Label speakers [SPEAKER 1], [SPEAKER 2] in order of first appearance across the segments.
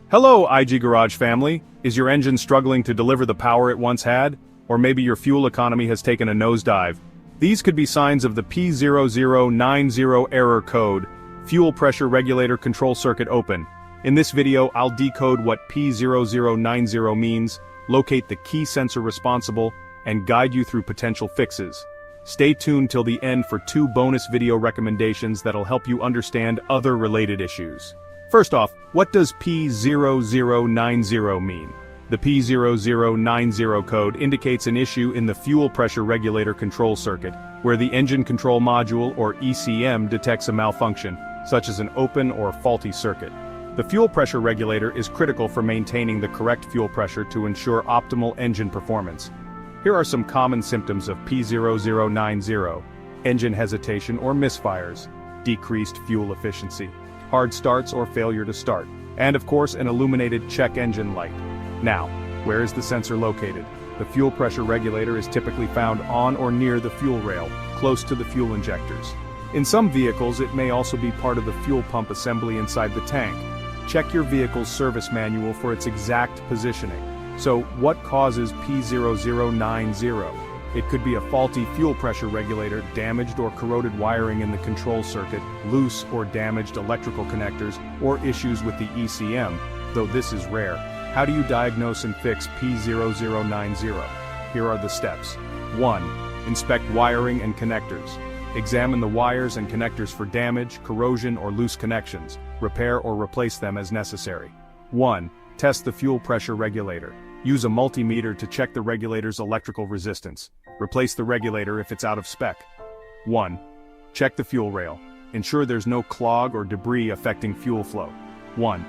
[SPEAKER 1] Hello, IG Garage family. Is your engine struggling to deliver the power it once had? Or maybe your fuel economy has taken a nosedive? These could be signs of the P0090 error code, Fuel Pressure Regulator Control Circuit Open. In this video, I'll decode what P0090 means, locate the key sensor responsible, and guide you through potential fixes. Stay tuned till the end for 2 bonus video recommendations that'll help you understand other related issues. First off, what does P0090 mean? The P0090 code indicates an issue in the fuel pressure regulator control circuit, where the engine control module or ECM detects a malfunction, such as an open or faulty circuit. The fuel pressure regulator is critical for maintaining the correct fuel pressure to ensure optimal engine performance. Here are some common symptoms of P0090: engine hesitation or misfires, decreased fuel efficiency, hard starts or failure to start, and of course an illuminated check engine light. Now, where is the sensor located? The fuel pressure regulator is typically found on or near the fuel rail, close to the fuel injectors. In some vehicles it may also be part of the fuel pump assembly inside the tank. Check your vehicle's service manual for its exact positioning. So, what causes P0090? It could be a faulty fuel pressure regulator, damaged or corroded wiring in the control circuit, loose or damaged electrical connectors, or issues with the ECM, though this is rare. How do you diagnose and fix P0090? Here are the steps. 1. Inspect wiring and connectors. Examine the wires and connectors for damage, corrosion, or loose connections. Repair or replace them as necessary. 1. Test the fuel pressure regulator. Use a multimeter to check the regulator's electrical resistance. Replace the regulator if it's out of spec. 1. Check the fuel rail. Ensure there's no clog or debris affecting fuel flow. 1.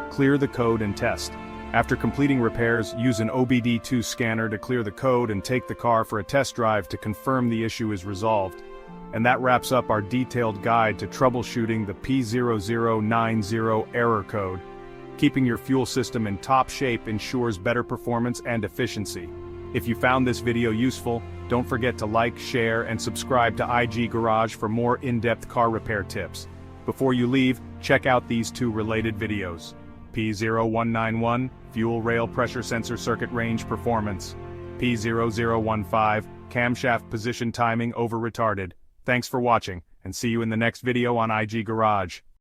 [SPEAKER 1] Clear the code and test. After completing repairs, use an OBD-II scanner to clear the code and take the car for a test drive to confirm the issue is resolved. And that wraps up our detailed guide to troubleshooting the P0090 error code. Keeping your fuel system in top shape ensures better performance and efficiency. If you found this video useful, don't forget to like, share, and subscribe to IG Garage for more in-depth car repair tips. Before you leave, check out these 2 related videos. P0191, Fuel Rail Pressure Sensor Circuit Range Performance. P0015, Camshaft Position Timing Over Retarded. Thanks for watching, and see you in the next video on IG Garage.